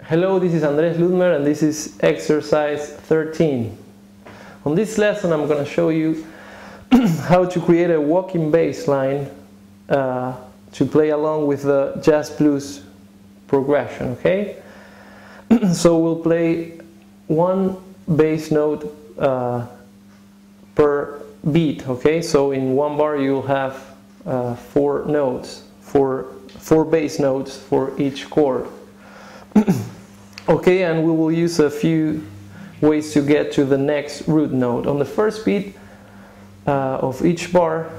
Hello, this is Andres Ludmer and this is exercise 13. On this lesson I'm going to show you how to create a walking bass line to play along with the jazz blues progression, okay? So we'll play one bass note per beat, okay? So in one bar you'll have four notes, four bass notes for each chord. Okay, and we will use a few ways to get to the next root note. On the first beat of each bar,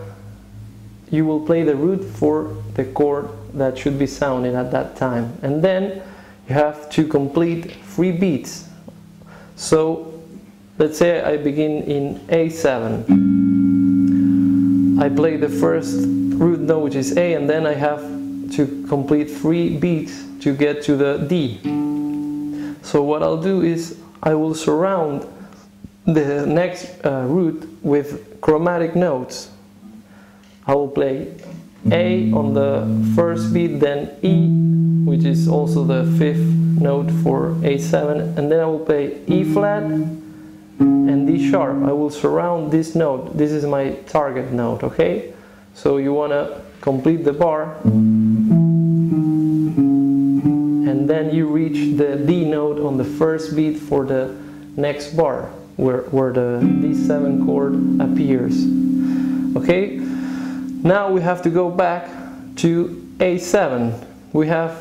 you will play the root for the chord that should be sounding at that time. And then you have to complete 3 beats. So let's say I begin in A7. I play the first root note, which is A, and then I have to complete 3 beats to get to the D. So what I'll do is I will surround the next root with chromatic notes. I will play A on the first beat, then E, which is also the 5th note for A7, and then I will play E flat and D sharp. I will surround this note. This is my target note, okay? So you want to complete the bar, and then you reach the D note on the first beat for the next bar, where the D7 chord appears. Okay? Now we have to go back to A7. We have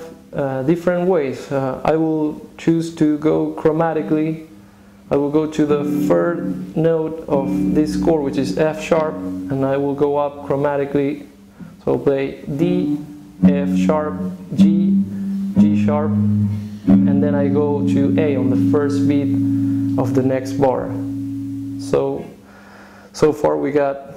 different ways. I will choose to go chromatically. I will go to the 3rd note of this chord, which is F sharp, and I will go up chromatically. So I'll play D, F sharp, G, G sharp, and then I go to A on the first beat of the next bar. So far we got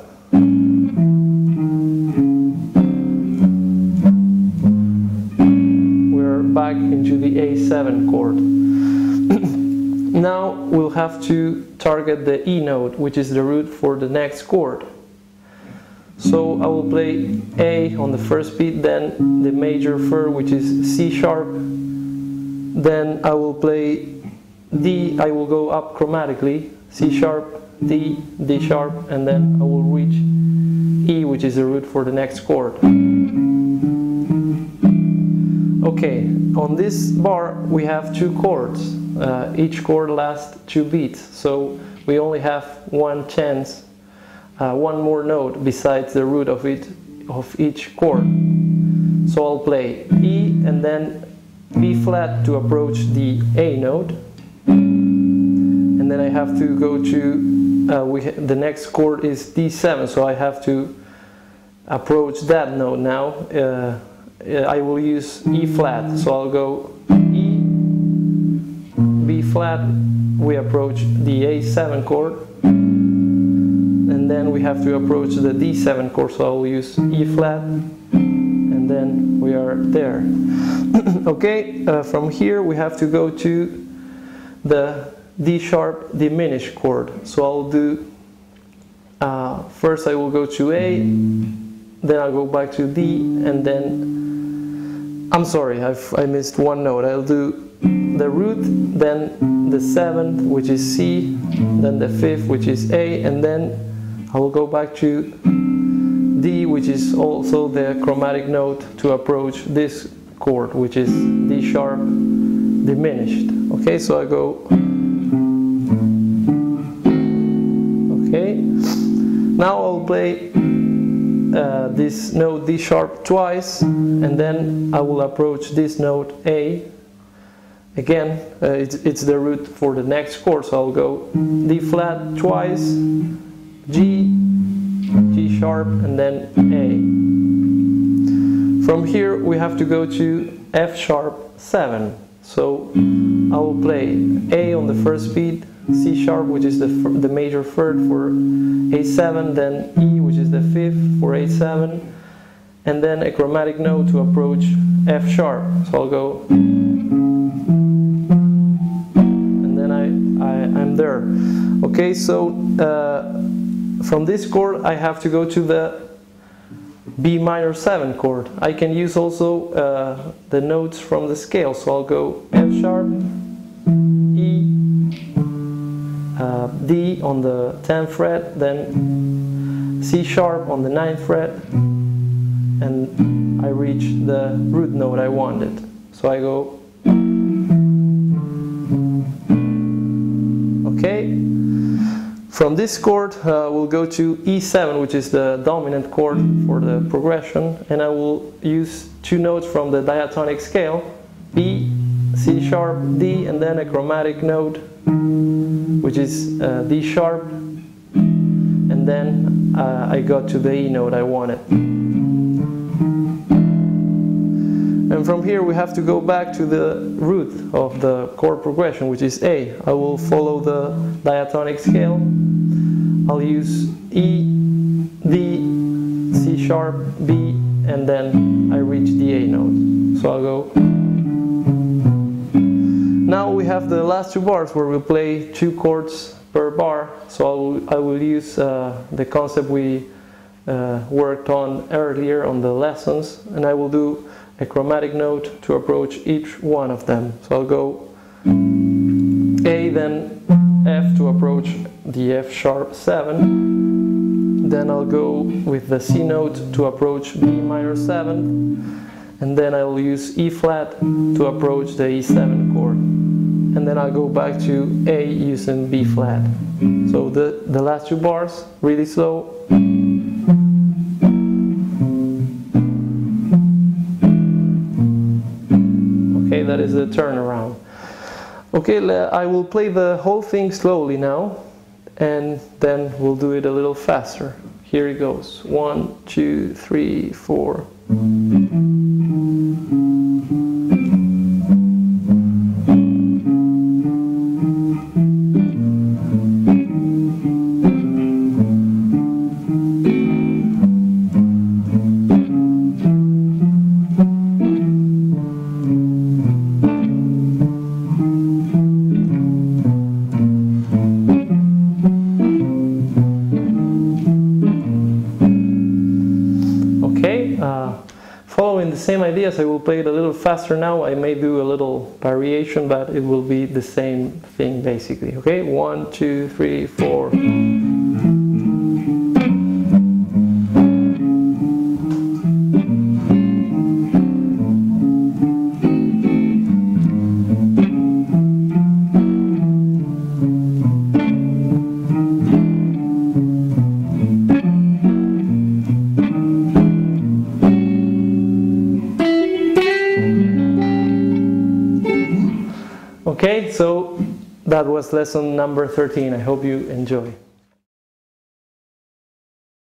we're back into the A7 chord. Now we'll have to target the E note, which is the root for the next chord. So I will play A on the first beat, then the major 3rd, which is C sharp. Then I will play D, I will go up chromatically, C sharp, D, D sharp, and then I will reach E, which is the root for the next chord. Okay, on this bar we have 2 chords. Each chord lasts 2 beats, so we only have one chance. One more note besides the root of each chord. So I'll play E and then B flat to approach the A note, and then I have to go to the next chord is D7, so I have to approach that note now. I will use E flat, so I'll go E, B flat, we approach the A7 chord, and then we have to approach the D7 chord, so I will use E flat, and then we are there. Okay, from here we have to go to the D sharp diminished chord. So I'll do, first I will go to A, then I'll go back to D, and then, I'm sorry, I missed one note. I'll do the root, then the 7th, which is C, then the 5th, which is A, and then I will go back to D, which is also the chromatic note to approach this chord, which is D sharp diminished. Okay, so I go. Okay, now I'll play this note D sharp twice, and then I will approach this note A. Again, it's the root for the next chord, so I'll go D flat twice, G, G sharp, and then A. From here we have to go to F sharp 7. So I will play A on the first beat, C sharp, which is the major 3rd for A7, then E, which is the 5th for A7, and then a chromatic note to approach F sharp. So I'll go, and then I'm there. Okay, so from this chord I have to go to the B minor 7 chord. I can use also the notes from the scale, so I'll go F sharp, E, D on the 10th fret, then C sharp on the 9th fret, and I reach the root note I wanted. So I go, okay. From this chord we'll go to E7, which is the dominant chord for the progression, and I will use two notes from the diatonic scale, E, C sharp, D, and then a chromatic note, which is D sharp, and then I got to the E note I wanted. And from here we have to go back to the root of the chord progression, which is A. I will follow the diatonic scale. I'll use E, D, C sharp, B, and then I reach the A note. So I'll go. Now we have the last two bars where we play two chords per bar. So I will use the concept we worked on earlier on the lessons, and I will do a chromatic note to approach each one of them. So I'll go A, then F to approach the F sharp 7, then I'll go with the C note to approach B minor 7, and then I'll use E flat to approach the E7 chord, and then I'll go back to A using B flat. So the last two bars, really slow. Okay, that is the turnaround. Okay, I will play the whole thing slowly now, and then we'll do it a little faster. Here it goes. 1, 2, 3, 4. Following the same ideas, I will play it a little faster now. I may do a little variation, but it will be the same thing basically. Okay, 1, 2, 3, 4. Okay, so that was lesson number 13. I hope you enjoy.